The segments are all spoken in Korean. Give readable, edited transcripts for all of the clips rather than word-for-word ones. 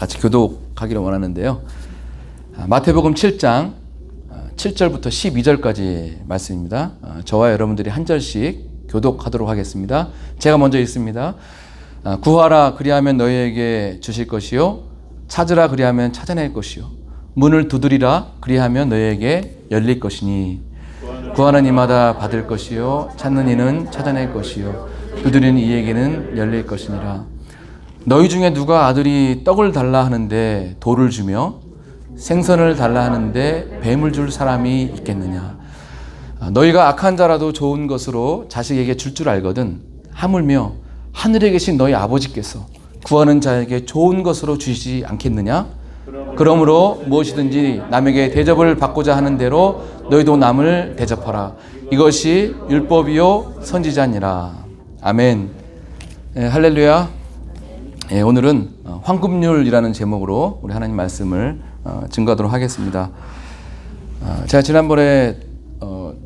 같이 교독하기를 원하는데요. 마태복음 7장 7절부터 12절까지 말씀입니다. 저와 여러분들이 한 절씩 교독하도록 하겠습니다. 제가 먼저 읽습니다. 구하라 그리하면 너희에게 주실 것이요 찾으라 그리하면 찾아낼 것이요 문을 두드리라 그리하면 너희에게 열릴 것이니 구하는 이마다 받을 것이요 찾는 이는 찾아낼 것이요 두드리는 이에게는 열릴 것이니라. 너희 중에 누가 아들이 떡을 달라 하는데 돌을 주며 생선을 달라 하는데 뱀을 줄 사람이 있겠느냐. 너희가 악한 자라도 좋은 것으로 자식에게 줄 줄 알거든 하물며 하늘에 계신 너희 아버지께서 구하는 자에게 좋은 것으로 주시지 않겠느냐. 그러므로 무엇이든지 남에게 대접을 받고자 하는 대로 너희도 남을 대접하라. 이것이 율법이요 선지자니라. 아멘. 할렐루야. 오늘은 황금률이라는 제목으로 우리 하나님 말씀을 증거하도록 하겠습니다. 제가 지난번에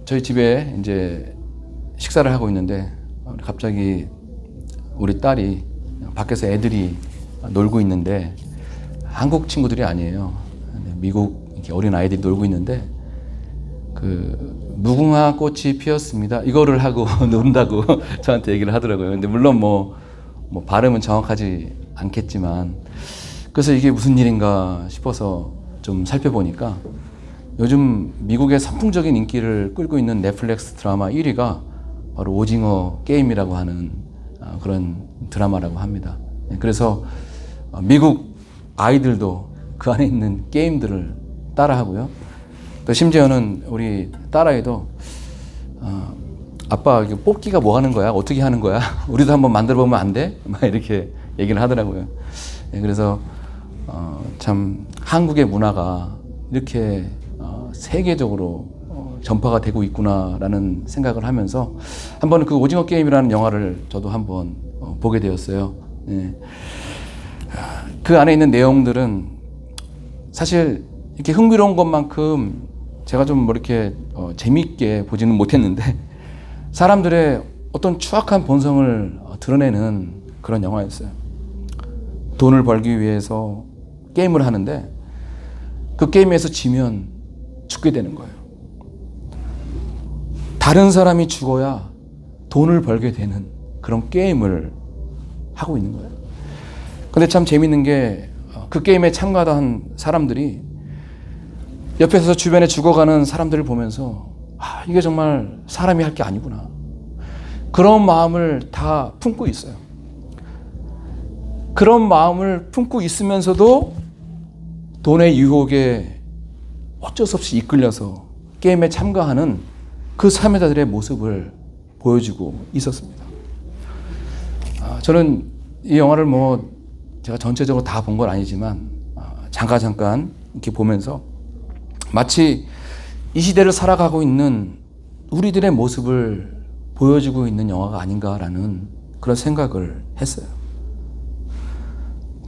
저희 집에 이제 식사를 하고 있는데 갑자기 우리 딸이 밖에서 애들이 놀고 있는데 한국 친구들이 아니에요. 미국 어린 아이들이 놀고 있는데 그 무궁화 꽃이 피었습니다. 이거를 하고 논다고 저한테 얘기를 하더라고요. 근데 물론 뭐 발음은 정확하지 않겠지만 그래서 이게 무슨 일인가 싶어서 좀 살펴보니까 요즘 미국의 선풍적인 인기를 끌고 있는 넷플릭스 드라마 1위가 바로 오징어 게임이라고 하는 그런 드라마라고 합니다. 그래서 미국 아이들도 그 안에 있는 게임들을 따라하고요. 또 심지어는 우리 딸아이도 아빠 뽑기가 뭐 하는 거야? 어떻게 하는 거야? 우리도 한번 만들어 보면 안 돼? 막 이렇게 얘기를 하더라고요. 그래서 참 한국의 문화가 이렇게 세계적으로 전파가 되고 있구나라는 생각을 하면서 한번 그 오징어 게임이라는 영화를 저도 한번 보게 되었어요. 그 안에 있는 내용들은 사실 이렇게 흥미로운 것만큼 제가 좀 이렇게 재미있게 보지는 못했는데 사람들의 어떤 추악한 본성을 드러내는 그런 영화였어요. 돈을 벌기 위해서 게임을 하는데 그 게임에서 지면 죽게 되는 거예요. 다른 사람이 죽어야 돈을 벌게 되는 그런 게임을 하고 있는 거예요. 근데 참 재밌는 게 그 게임에 참가한 사람들이 옆에서 주변에 죽어가는 사람들을 보면서 이게 정말 사람이 할 게 아니구나. 그런 마음을 다 품고 있어요. 그런 마음을 품고 있으면서도 돈의 유혹에 어쩔 수 없이 이끌려서 게임에 참가하는 그 참여자들의 모습을 보여주고 있었습니다. 저는 이 영화를 제가 전체적으로 다 본 건 아니지만 잠깐 이렇게 보면서 마치 이 시대를 살아가고 있는 우리들의 모습을 보여주고 있는 영화가 아닌가라는 그런 생각을 했어요.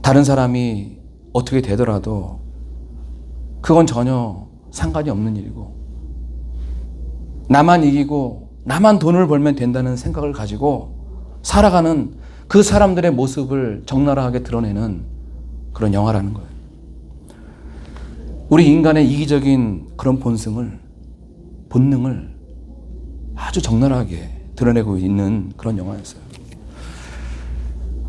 다른 사람이 어떻게 되더라도 그건 전혀 상관이 없는 일이고 나만 이기고 나만 돈을 벌면 된다는 생각을 가지고 살아가는 그 사람들의 모습을 적나라하게 드러내는 그런 영화라는 거예요. 우리 인간의 이기적인 그런 본능을 아주 적나라하게 드러내고 있는 그런 영화였어요.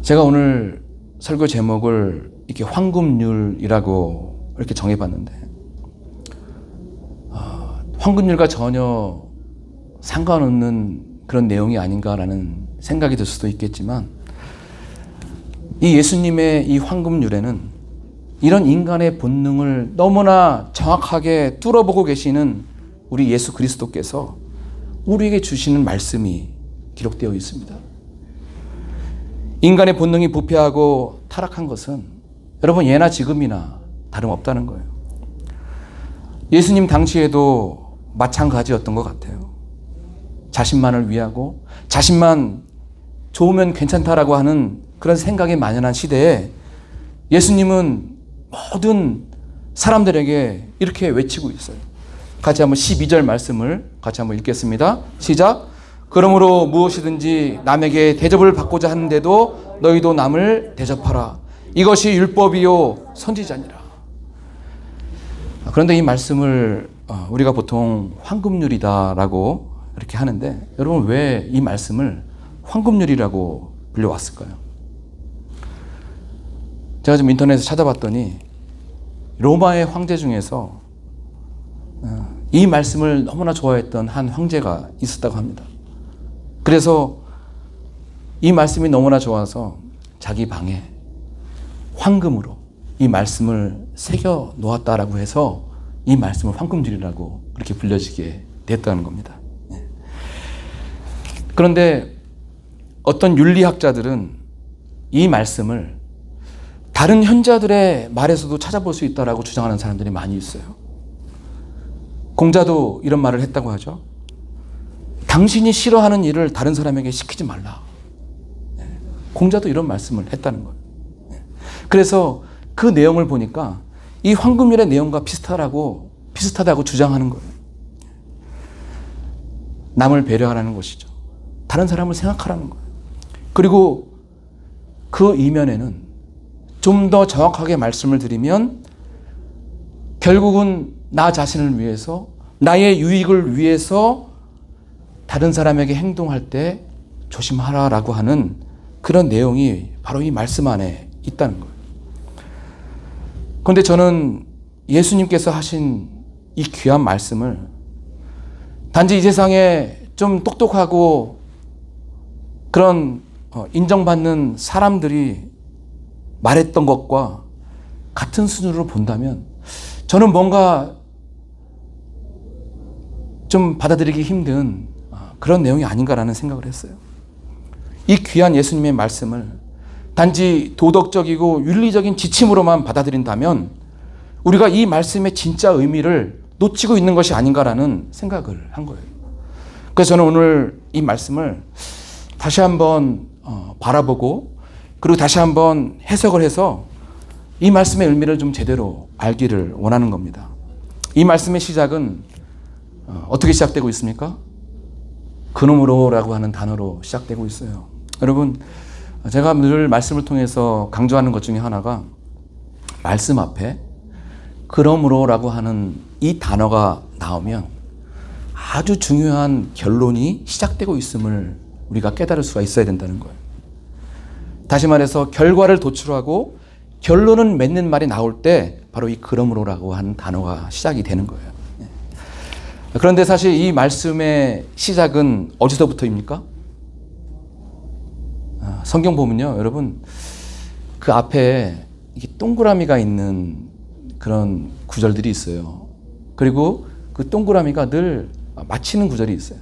제가 오늘 설교 제목을 이렇게 황금률이라고 이렇게 정해봤는데 황금률과 전혀 상관없는 그런 내용이 아닌가라는 생각이 들 수도 있겠지만 이 예수님의 이 황금률에는 이런 인간의 본능을 너무나 정확하게 뚫어보고 계시는 우리 예수 그리스도께서 우리에게 주시는 말씀이 기록되어 있습니다. 인간의 본능이 부패하고 타락한 것은 여러분 예나 지금이나 다름없다는 거예요. 예수님 당시에도 마찬가지였던 것 같아요. 자신만을 위하고 자신만 좋으면 괜찮다라고 하는 그런 생각이 만연한 시대에 예수님은 모든 사람들에게 이렇게 외치고 있어요. 같이 한번 12절 말씀을 같이 한번 읽겠습니다. 시작. 그러므로 무엇이든지 남에게 대접을 받고자 하는데도 너희도 남을 대접하라. 이것이 율법이요 선지자니라. 그런데 이 말씀을 우리가 보통 황금률이다라고 이렇게 하는데, 여러분 왜 이 말씀을 황금률이라고 불려왔을까요? 제가 좀 인터넷에 찾아봤더니 로마의 황제 중에서 이 말씀을 너무나 좋아했던 한 황제가 있었다고 합니다. 그래서 이 말씀이 너무나 좋아서 자기 방에 황금으로 이 말씀을 새겨 놓았다라고 해서 이 말씀을 황금줄이라고 그렇게 불려지게 됐다는 겁니다. 그런데 어떤 윤리학자들은 이 말씀을 다른 현자들의 말에서도 찾아볼 수 있다라고 주장하는 사람들이 많이 있어요. 공자도 이런 말을 했다고 하죠. 당신이 싫어하는 일을 다른 사람에게 시키지 말라. 공자도 이런 말씀을 했다는 거예요. 그래서 그 내용을 보니까 이 황금률의 내용과 비슷하다고 주장하는 거예요. 남을 배려하라는 것이죠. 다른 사람을 생각하라는 거예요. 그리고 그 이면에는 좀 더 정확하게 말씀을 드리면 결국은 나 자신을 위해서, 나의 유익을 위해서 다른 사람에게 행동할 때 조심하라라고 하는 그런 내용이 바로 이 말씀 안에 있다는 거예요. 그런데 저는 예수님께서 하신 이 귀한 말씀을 단지 이 세상에 좀 똑똑하고 그런 인정받는 사람들이 말했던 것과 같은 수준으로 본다면 저는 뭔가 좀 받아들이기 힘든 그런 내용이 아닌가라는 생각을 했어요. 이 귀한 예수님의 말씀을 단지 도덕적이고 윤리적인 지침으로만 받아들인다면 우리가 이 말씀의 진짜 의미를 놓치고 있는 것이 아닌가라는 생각을 한 거예요. 그래서 저는 오늘 이 말씀을 다시 한번 바라보고 그리고 다시 한번 해석을 해서 이 말씀의 의미를 좀 제대로 알기를 원하는 겁니다. 이 말씀의 시작은 어떻게 시작되고 있습니까? 그놈으로라고 하는 단어로 시작되고 있어요. 여러분, 제가 늘 말씀을 통해서 강조하는 것 중에 하나가 말씀 앞에 그러므로라고 하는 이 단어가 나오면 아주 중요한 결론이 시작되고 있음을 우리가 깨달을 수가 있어야 된다는 거예요. 다시 말해서 결과를 도출하고 결론은 맺는 말이 나올 때 바로 이 그러므로라고 하는 단어가 시작이 되는 거예요. 그런데 사실 이 말씀의 시작은 어디서부터입니까? 성경 보면요, 여러분, 그 앞에 이게 동그라미가 있는 그런 구절들이 있어요. 그리고 그 동그라미가 늘 마치는 구절이 있어요.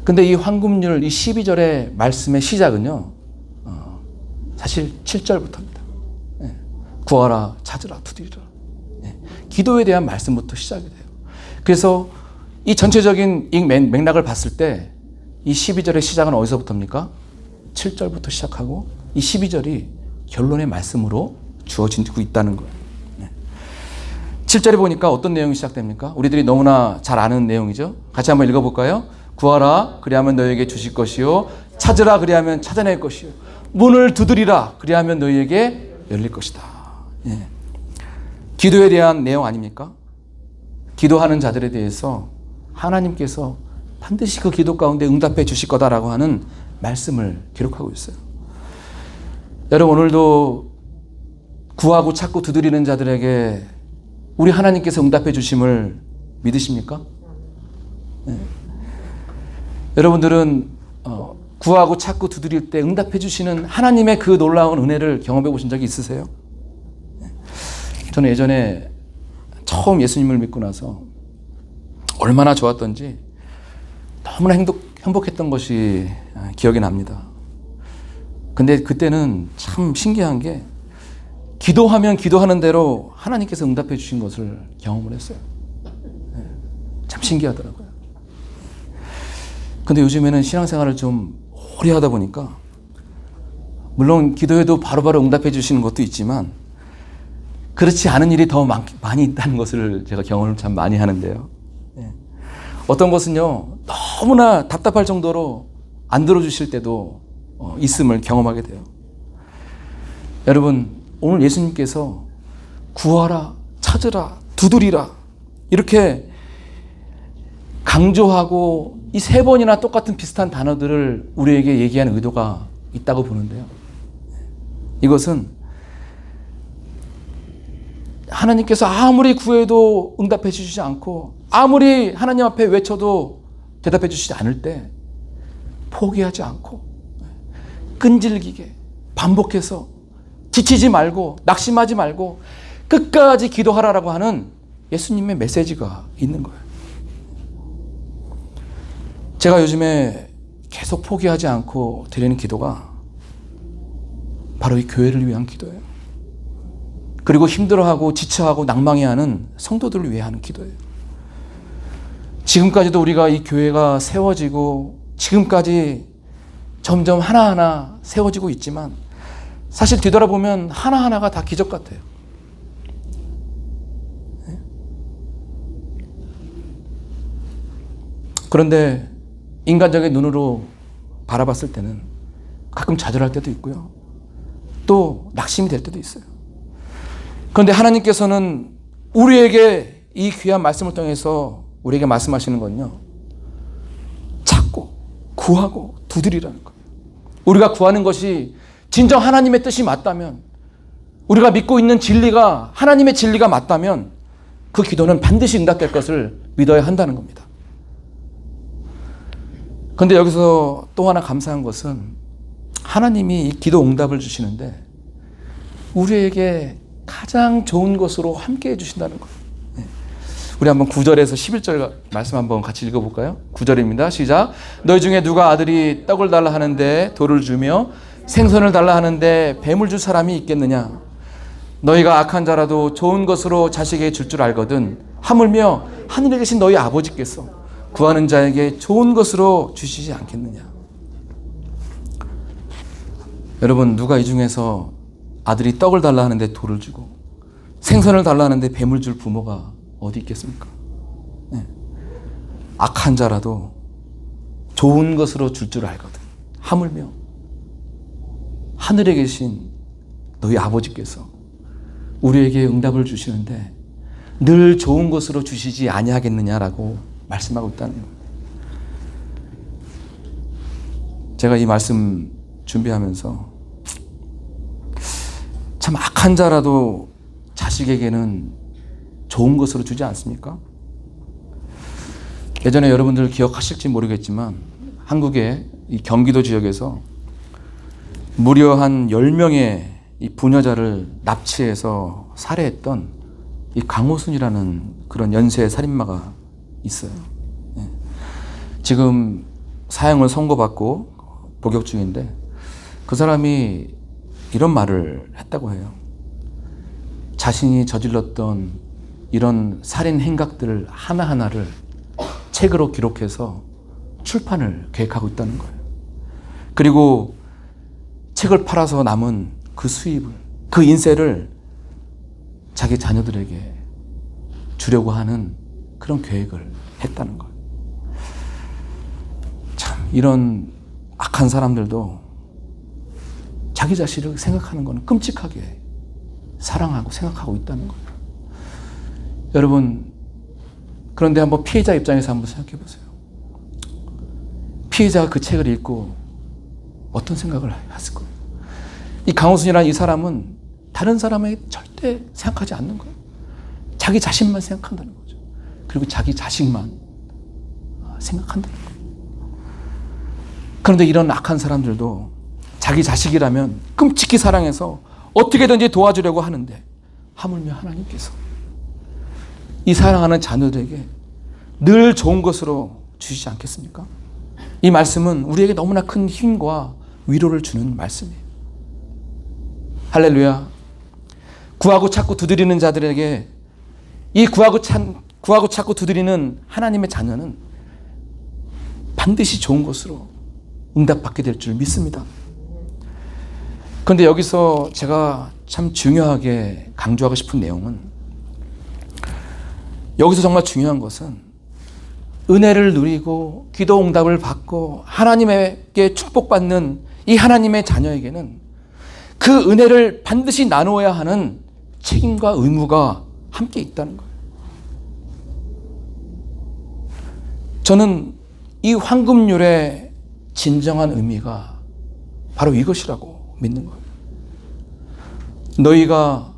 근데 이 황금률, 이 12절의 말씀의 시작은요, 사실 7절부터입니다. 구하라, 찾으라, 두드리라. 기도에 대한 말씀부터 시작이 돼요. 그래서 이 전체적인 이 맥락을 봤을 때 이 12절의 시작은 어디서부터입니까? 7절부터 시작하고 이 12절이 결론의 말씀으로 주어지고 있다는 거예요. 7절에 보니까 어떤 내용이 시작됩니까? 우리들이 너무나 잘 아는 내용이죠. 같이 한번 읽어볼까요? 구하라, 그리하면 너희에게 주실 것이요. 찾으라, 그리하면 찾아낼 것이요. 문을 두드리라, 그리하면 너희에게 열릴 것이다. 기도에 대한 내용 아닙니까? 기도하는 자들에 대해서 하나님께서 반드시 그 기도 가운데 응답해 주실 거다라고 하는 말씀을 기록하고 있어요. 여러분, 오늘도 구하고 찾고 두드리는 자들에게 우리 하나님께서 응답해 주심을 믿으십니까? 여러분들은 구하고 찾고 두드릴 때 응답해 주시는 하나님의 그 놀라운 은혜를 경험해 보신 적이 있으세요? 저는 예전에 처음 예수님을 믿고 나서 얼마나 좋았던지 너무나 행복했던 것이 기억이 납니다. 근데 그때는 참 신기한 게 기도하면 기도하는 대로 하나님께서 응답해 주신 것을 경험을 했어요. 참 신기하더라고요. 근데 요즘에는 신앙생활을 좀 오래 하다 보니까 물론 기도해도 바로바로 응답해 주시는 것도 있지만 그렇지 않은 일이 더 많이 있다는 것을 제가 경험을 참 많이 하는데요. 어떤 것은요, 너무나 답답할 정도로 안 들어주실 때도 있음을 경험하게 돼요. 여러분, 오늘 예수님께서 구하라, 찾으라, 두드리라 이렇게 강조하고 이 3번이나 똑같은 비슷한 단어들을 우리에게 얘기하는 의도가 있다고 보는데요. 이것은 하나님께서 아무리 구해도 응답해 주시지 않고 아무리 하나님 앞에 외쳐도 대답해 주시지 않을 때 포기하지 않고 끈질기게 반복해서 지치지 말고 낙심하지 말고 끝까지 기도하라라고 하는 예수님의 메시지가 있는 거예요. 제가 요즘에 계속 포기하지 않고 드리는 기도가 바로 이 교회를 위한 기도예요. 그리고 힘들어하고 지쳐하고 낭망해하는 성도들을 위해 하는 기도예요. 지금까지도 우리가 이 교회가 세워지고 지금까지 점점 하나하나 세워지고 있지만 사실 뒤돌아보면 하나하나가 다 기적 같아요. 그런데 인간적인 눈으로 바라봤을 때는 가끔 좌절할 때도 있고요. 또 낙심이 될 때도 있어요. 그런데 하나님께서는 우리에게 이 귀한 말씀을 통해서 우리에게 말씀하시는 건요. 찾고 구하고 두드리라는 거예요. 우리가 구하는 것이 진정 하나님의 뜻이 맞다면, 우리가 믿고 있는 진리가 하나님의 진리가 맞다면 그 기도는 반드시 응답될 것을 믿어야 한다는 겁니다. 그런데 여기서 또 하나 감사한 것은 하나님이 이 기도 응답을 주시는데 우리에게 가장 좋은 것으로 함께 해주신다는 거예요. 우리 한번 9절에서 11절 말씀 한번 같이 읽어볼까요? 9절입니다. 시작. 너희 중에 누가 아들이 떡을 달라 하는데 돌을 주며 생선을 달라 하는데 뱀을 줄 사람이 있겠느냐? 너희가 악한 자라도 좋은 것으로 자식에게 줄 줄 알거든 하물며 하늘에 계신 너희 아버지께서 구하는 자에게 좋은 것으로 주시지 않겠느냐? 여러분, 누가 이 중에서 아들이 떡을 달라 하는데 돌을 주고 생선을 달라 하는데 뱀을 줄 부모가 어디 있겠습니까? 네. 악한 자라도 좋은 것으로 줄 줄 알거든 하물며 하늘에 계신 너희 아버지께서 우리에게 응답을 주시는데 늘 좋은 것으로 주시지 아니하겠느냐라고 말씀하고 있다는 거예요. 제가 이 말씀 준비하면서 참 악한 자라도 자식에게는 좋은 것으로 주지 않습니까? 예전에 여러분들 기억하실지 모르겠지만 한국의 이 경기도 지역에서 무려 한 10명의 이 부녀자를 납치해서 살해했던 이 강호순이라는 그런 연쇄 살인마가 있어요. 지금 사형을 선고받고 복역 중인데 그 사람이 이런 말을 했다고 해요. 자신이 저질렀던 이런 살인 행각들 하나하나를 책으로 기록해서 출판을 계획하고 있다는 거예요. 그리고 책을 팔아서 남은 그 수입을, 그 인세를 자기 자녀들에게 주려고 하는 그런 계획을 했다는 거예요. 참, 이런 악한 사람들도 자기 자신을 생각하는 것은 끔찍하게 사랑하고 생각하고 있다는 거예요. 여러분, 그런데 한번 피해자 입장에서 한번 생각해 보세요. 피해자가 그 책을 읽고 어떤 생각을 했을 거예요? 이 강호순이라는 이 사람은 다른 사람에게 절대 생각하지 않는 거예요. 자기 자신만 생각한다는 거죠. 그리고 자기 자식만 생각한다는 거예요. 그런데 이런 악한 사람들도 자기 자식이라면 끔찍히 사랑해서 어떻게든지 도와주려고 하는데 하물며 하나님께서 이 사랑하는 자녀들에게 늘 좋은 것으로 주시지 않겠습니까? 이 말씀은 우리에게 너무나 큰 힘과 위로를 주는 말씀이에요. 할렐루야. 구하고 찾고 두드리는 자들에게 이 구하고 찾고 두드리는 하나님의 자녀는 반드시 좋은 것으로 응답받게 될 줄 믿습니다. 그런데 여기서 제가 참 중요하게 강조하고 싶은 내용은, 여기서 정말 중요한 것은 은혜를 누리고 기도 응답을 받고 하나님에게 축복받는 이 하나님의 자녀에게는 그 은혜를 반드시 나누어야 하는 책임과 의무가 함께 있다는 거예요. 저는 이 황금률의 진정한 의미가 바로 이것이라고 믿는 거예요. 너희가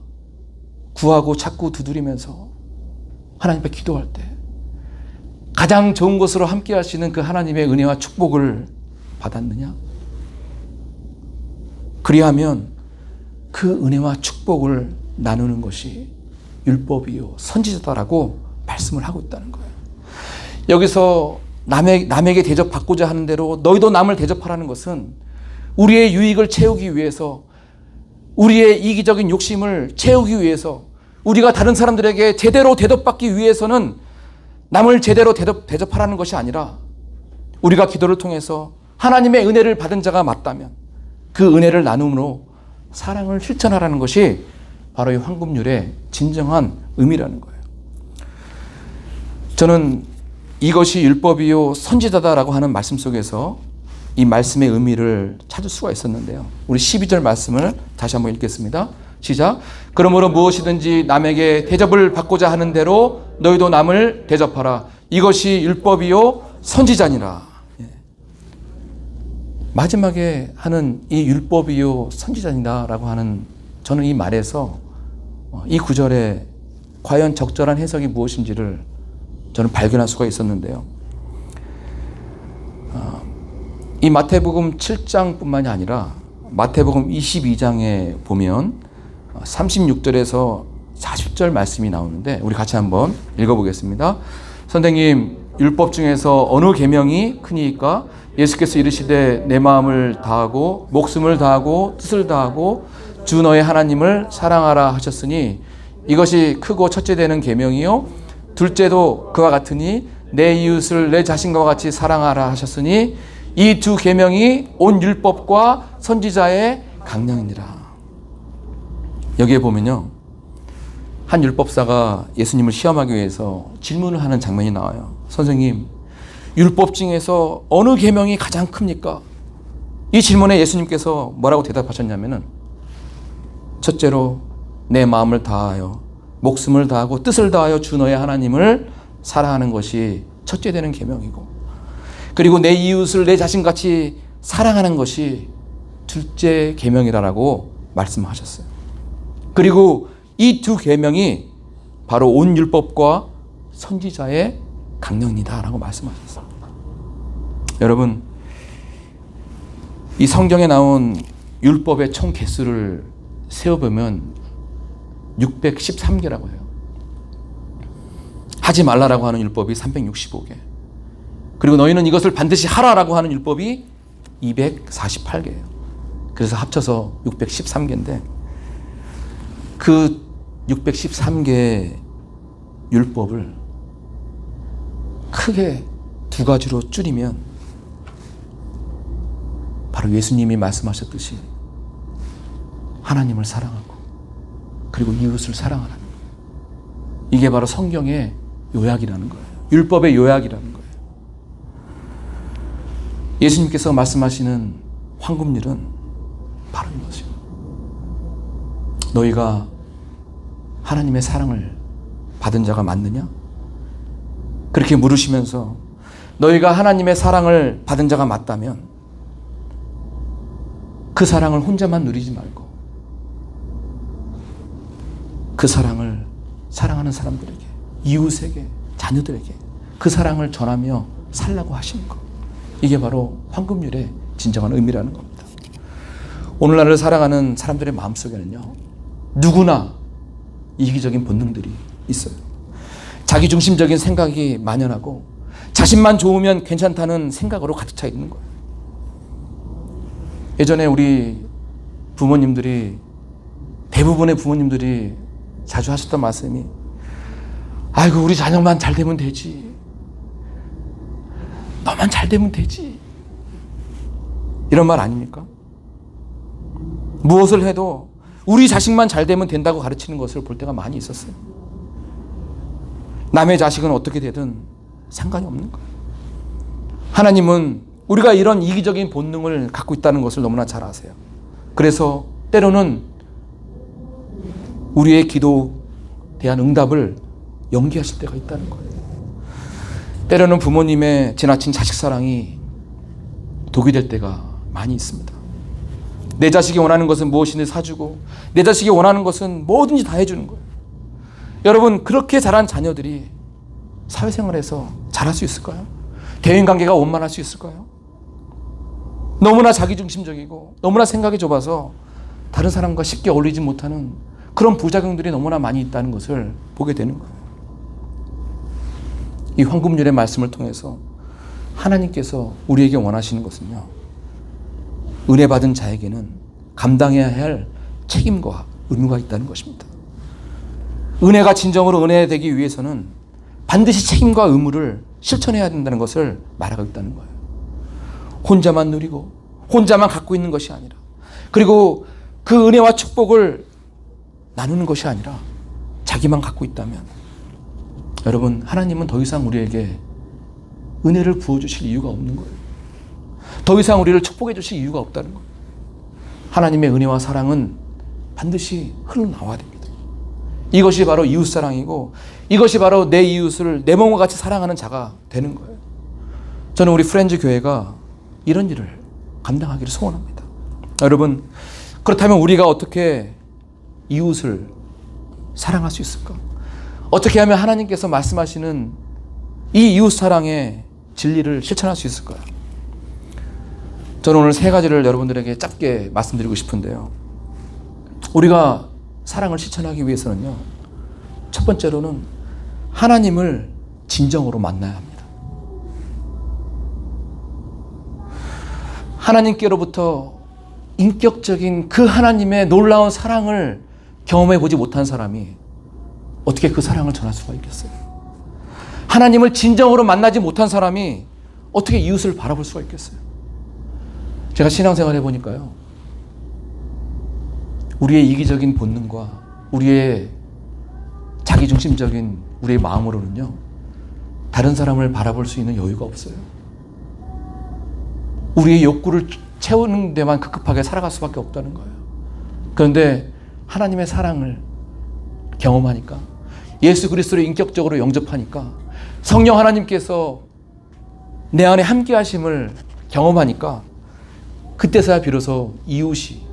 구하고 찾고 두드리면서 하나님 앞에 기도할 때 가장 좋은 것으로 함께 하시는 그 하나님의 은혜와 축복을 받았느냐? 그리하면 그 은혜와 축복을 나누는 것이 율법이요 선지자다라고 말씀을 하고 있다는 거예요. 여기서 남에게 대접받고자 하는 대로 너희도 남을 대접하라는 것은 우리의 유익을 채우기 위해서, 우리의 이기적인 욕심을 채우기 위해서, 우리가 다른 사람들에게 제대로 대접받기 위해서는 남을 제대로 대접하라는 것이 아니라 우리가 기도를 통해서 하나님의 은혜를 받은 자가 맞다면 그 은혜를 나눔으로 사랑을 실천하라는 것이 바로 이 황금률의 진정한 의미라는 거예요. 저는 이것이 율법이요 선지자다라고 하는 말씀 속에서 이 말씀의 의미를 찾을 수가 있었는데요. 우리 12절 말씀을 다시 한번 읽겠습니다. 시작. 그러므로 무엇이든지 남에게 대접을 받고자 하는 대로 너희도 남을 대접하라. 이것이 율법이요 선지자니라. 마지막에 하는 이 율법이요 선지자니다라고 하는, 저는 이 말에서 이 구절에 과연 적절한 해석이 무엇인지를 저는 발견할 수가 있었는데요. 이 마태복음 7장뿐만이 아니라 마태복음 22장에 보면 36절에서 40절 말씀이 나오는데 우리 같이 한번 읽어보겠습니다. 선생님, 율법 중에서 어느 계명이 크니까? 예수께서 이르시되 내 마음을 다하고 목숨을 다하고 뜻을 다하고 주 너의 하나님을 사랑하라 하셨으니 이것이 크고 첫째 되는 계명이요 둘째도 그와 같으니 내 이웃을 내 자신과 같이 사랑하라 하셨으니 이 두 계명이 온 율법과 선지자의 강령이니라. 여기에 보면요, 한 율법사가 예수님을 시험하기 위해서 질문을 하는 장면이 나와요. 선생님, 율법 중에서 어느 계명이 가장 큽니까? 이 질문에 예수님께서 뭐라고 대답하셨냐면은, 첫째로 내 마음을 다하여 목숨을 다하고 뜻을 다하여 주 너의 하나님을 사랑하는 것이 첫째 되는 계명이고, 그리고 내 이웃을 내 자신같이 사랑하는 것이 둘째 계명이라고 말씀하셨어요. 그리고 이 두 계명이 바로 온 율법과 선지자의 강령이다라고 말씀하셨어요. 여러분, 이 성경에 나온 율법의 총 개수를 세어보면 613개라고 해요. 하지 말라라고 하는 율법이 365개, 그리고 너희는 이것을 반드시 하라라고 하는 율법이 248개예요. 그래서 합쳐서 613개인데 그 613개의 율법을 크게 두 가지로 줄이면 바로 예수님이 말씀하셨듯이 하나님을 사랑하고 그리고 이웃을 사랑하라는 거예요. 이게 바로 성경의 요약이라는 거예요. 율법의 요약이라는 거예요. 예수님께서 말씀하시는 황금률은 바로 이것이요. 너희가 하나님의 사랑을 받은 자가 맞느냐? 그렇게 물으시면서 너희가 하나님의 사랑을 받은 자가 맞다면 그 사랑을 혼자만 누리지 말고 그 사랑을 사랑하는 사람들에게, 이웃에게, 자녀들에게 그 사랑을 전하며 살라고 하시는 것. 이게 바로 황금률의 진정한 의미라는 겁니다. 오늘날을 살아가는 사람들의 마음속에는요, 누구나 이기적인 본능들이 있어요. 자기중심적인 생각이 만연하고 자신만 좋으면 괜찮다는 생각으로 가득 차 있는 거예요. 예전에 우리 부모님들이, 대부분의 부모님들이 자주 하셨던 말씀이, 아이고 우리 자녀만 잘 되면 되지, 너만 잘 되면 되지, 이런 말 아닙니까? 무엇을 해도 우리 자식만 잘 되면 된다고 가르치는 것을 볼 때가 많이 있었어요. 남의 자식은 어떻게 되든 상관이 없는 거예요. 하나님은 우리가 이런 이기적인 본능을 갖고 있다는 것을 너무나 잘 아세요. 그래서 때로는 우리의 기도에 대한 응답을 연기하실 때가 있다는 거예요. 때로는 부모님의 지나친 자식 사랑이 독이 될 때가 많이 있습니다. 내 자식이 원하는 것은 무엇이든 사주고 내 자식이 원하는 것은 뭐든지 다 해주는 거예요. 여러분, 그렇게 자란 자녀들이 사회생활에서 잘할 수 있을까요? 대인관계가 원만할 수 있을까요? 너무나 자기중심적이고 너무나 생각이 좁아서 다른 사람과 쉽게 어울리지 못하는 그런 부작용들이 너무나 많이 있다는 것을 보게 되는 거예요. 이 황금률의 말씀을 통해서 하나님께서 우리에게 원하시는 것은요, 은혜 받은 자에게는 감당해야 할 책임과 의무가 있다는 것입니다. 은혜가 진정으로 은혜되기 위해서는 반드시 책임과 의무를 실천해야 된다는 것을 말하고 있다는 거예요. 혼자만 누리고 혼자만 갖고 있는 것이 아니라, 그리고 그 은혜와 축복을 나누는 것이 아니라 자기만 갖고 있다면, 여러분, 하나님은 더 이상 우리에게 은혜를 부어주실 이유가 없는 거예요. 더 이상 우리를 축복해 주실 이유가 없다는 거예요. 하나님의 은혜와 사랑은 반드시 흘러나와야 됩니다. 이것이 바로 이웃사랑이고, 이것이 바로 내 이웃을 내 몸과 같이 사랑하는 자가 되는 거예요. 저는 우리 프렌즈 교회가 이런 일을 감당하기를 소원합니다. 여러분, 그렇다면 우리가 어떻게 이웃을 사랑할 수 있을까? 어떻게 하면 하나님께서 말씀하시는 이 이웃사랑의 진리를 실천할 수 있을까요? 저는 오늘 세 가지를 여러분들에게 짧게 말씀드리고 싶은데요. 우리가 사랑을 실천하기 위해서는요, 첫 번째로는 하나님을 진정으로 만나야 합니다. 하나님께로부터 인격적인 그 하나님의 놀라운 사랑을 경험해 보지 못한 사람이 어떻게 그 사랑을 전할 수가 있겠어요? 하나님을 진정으로 만나지 못한 사람이 어떻게 이웃을 바라볼 수가 있겠어요? 제가 신앙생활 해보니까요, 우리의 이기적인 본능과 우리의 자기중심적인 우리의 마음으로는요, 다른 사람을 바라볼 수 있는 여유가 없어요. 우리의 욕구를 채우는 데만 급급하게 살아갈 수밖에 없다는 거예요. 그런데 하나님의 사랑을 경험하니까, 예수 그리스도를 인격적으로 영접하니까, 성령 하나님께서 내 안에 함께 하심을 경험하니까, 그때서야 비로소 이웃이,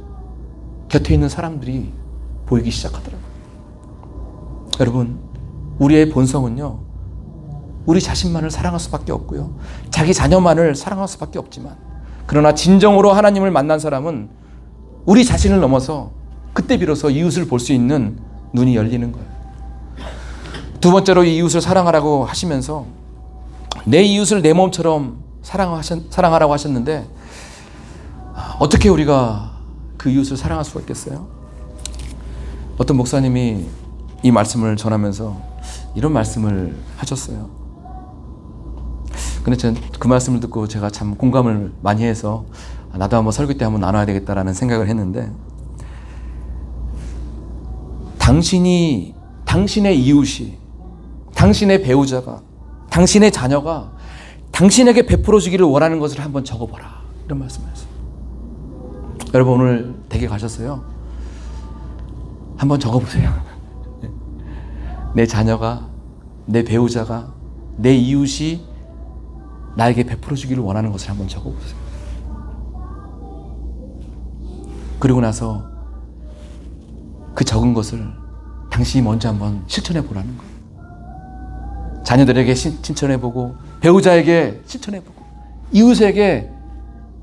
곁에 있는 사람들이 보이기 시작하더라고요. 여러분, 우리의 본성은요, 우리 자신만을 사랑할 수밖에 없고요, 자기 자녀만을 사랑할 수밖에 없지만, 그러나 진정으로 하나님을 만난 사람은 우리 자신을 넘어서 그때 비로소 이웃을 볼 수 있는 눈이 열리는 거예요. 두 번째로 이 이웃을 사랑하라고 하시면서 내 이웃을 내 몸처럼 사랑하라고 하셨는데, 어떻게 우리가 그 이웃을 사랑할 수가 있겠어요? 어떤 목사님이 이 말씀을 전하면서 이런 말씀을 하셨어요. 근데 저는 그 말씀을 듣고 제가 참 공감을 많이 해서 나도 한번 설교 때 한번 나눠야 되겠다라는 생각을 했는데, 당신의 이웃이, 당신의 배우자가, 당신의 자녀가 당신에게 베풀어 주기를 원하는 것을 한번 적어봐라, 이런 말씀을 했어요. 여러분, 오늘 댁에 가셨어요? 한번 적어보세요. 내 자녀가, 내 배우자가, 내 이웃이 나에게 베풀어 주기를 원하는 것을 한번 적어보세요. 그리고 나서 그 적은 것을 당신이 먼저 한번 실천해 보라는 거예요. 자녀들에게 실천해 보고, 배우자에게 실천해 보고, 이웃에게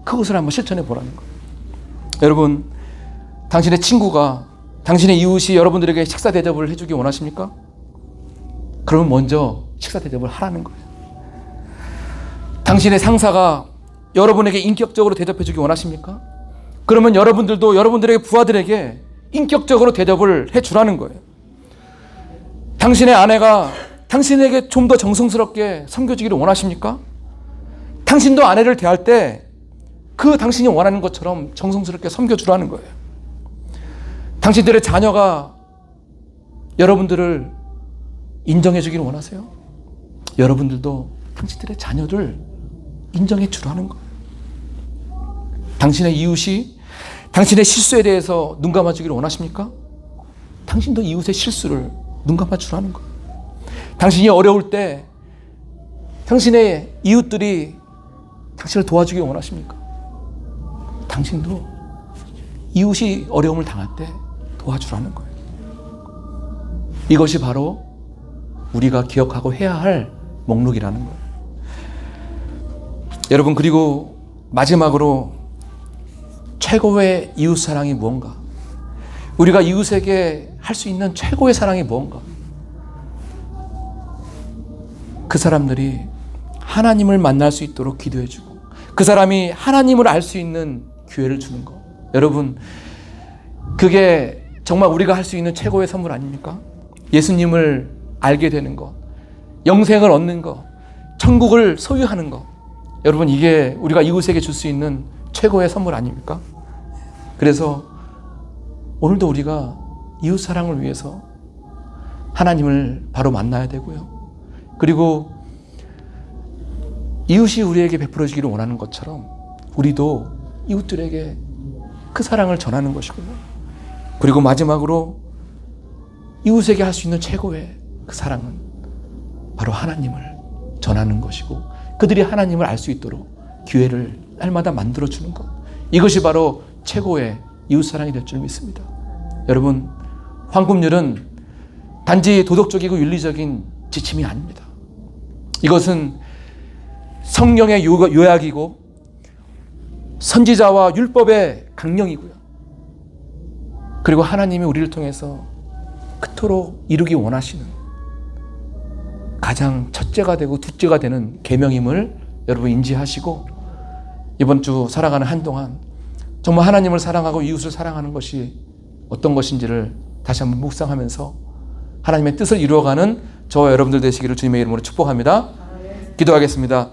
그것을 한번 실천해 보라는 거예요. 여러분, 당신의 친구가, 당신의 이웃이 여러분들에게 식사 대접을 해주기 원하십니까? 그러면 먼저 식사 대접을 하라는 거예요. 당신의 상사가 여러분에게 인격적으로 대접해 주기 원하십니까? 그러면 여러분들도 여러분들의 부하들에게 인격적으로 대접을 해 주라는 거예요. 당신의 아내가 당신에게 좀 더 정성스럽게 섬겨주기를 원하십니까? 당신도 아내를 대할 때 그 당신이 원하는 것처럼 정성스럽게 섬겨주라는 거예요. 당신들의 자녀가 여러분들을 인정해 주기를 원하세요? 여러분들도 당신들의 자녀를 인정해 주라는 거예요. 당신의 이웃이 당신의 실수에 대해서 눈 감아주기를 원하십니까? 당신도 이웃의 실수를 눈 감아주라는 거예요. 당신이 어려울 때 당신의 이웃들이 당신을 도와주기 원하십니까? 당신도 이웃이 어려움을 당할 때 도와주라는 거예요. 이것이 바로 우리가 기억하고 해야 할 목록이라는 거예요. 여러분, 그리고 마지막으로 최고의 이웃 사랑이 무언가? 우리가 이웃에게 할 수 있는 최고의 사랑이 무언가? 그 사람들이 하나님을 만날 수 있도록 기도해주고 그 사람이 하나님을 알 수 있는 기회를 주는 것. 여러분, 그게 정말 우리가 할 수 있는 최고의 선물 아닙니까? 예수님을 알게 되는 것, 영생을 얻는 것, 천국을 소유하는 것. 여러분, 이게 우리가 이웃에게 줄 수 있는 최고의 선물 아닙니까? 그래서 오늘도 우리가 이웃 사랑을 위해서 하나님을 바로 만나야 되고요. 그리고 이웃이 우리에게 베풀어 주기를 원하는 것처럼 우리도 이웃들에게 그 사랑을 전하는 것이고요. 그리고 마지막으로 이웃에게 할 수 있는 최고의 그 사랑은 바로 하나님을 전하는 것이고 그들이 하나님을 알 수 있도록 기회를 날마다 만들어주는 것. 이것이 바로 최고의 이웃사랑이 될 줄 믿습니다. 여러분, 황금률은 단지 도덕적이고 윤리적인 지침이 아닙니다. 이것은 성경의 요약이고 선지자와 율법의 강령이고요. 그리고 하나님이 우리를 통해서 그토록 이루기 원하시는 가장 첫째가 되고 둘째가 되는 계명임을 여러분 인지하시고 이번 주 살아가는 한동안 정말 하나님을 사랑하고 이웃을 사랑하는 것이 어떤 것인지를 다시 한번 묵상하면서 하나님의 뜻을 이루어가는 저와 여러분들 되시기를 주님의 이름으로 축복합니다. 기도하겠습니다.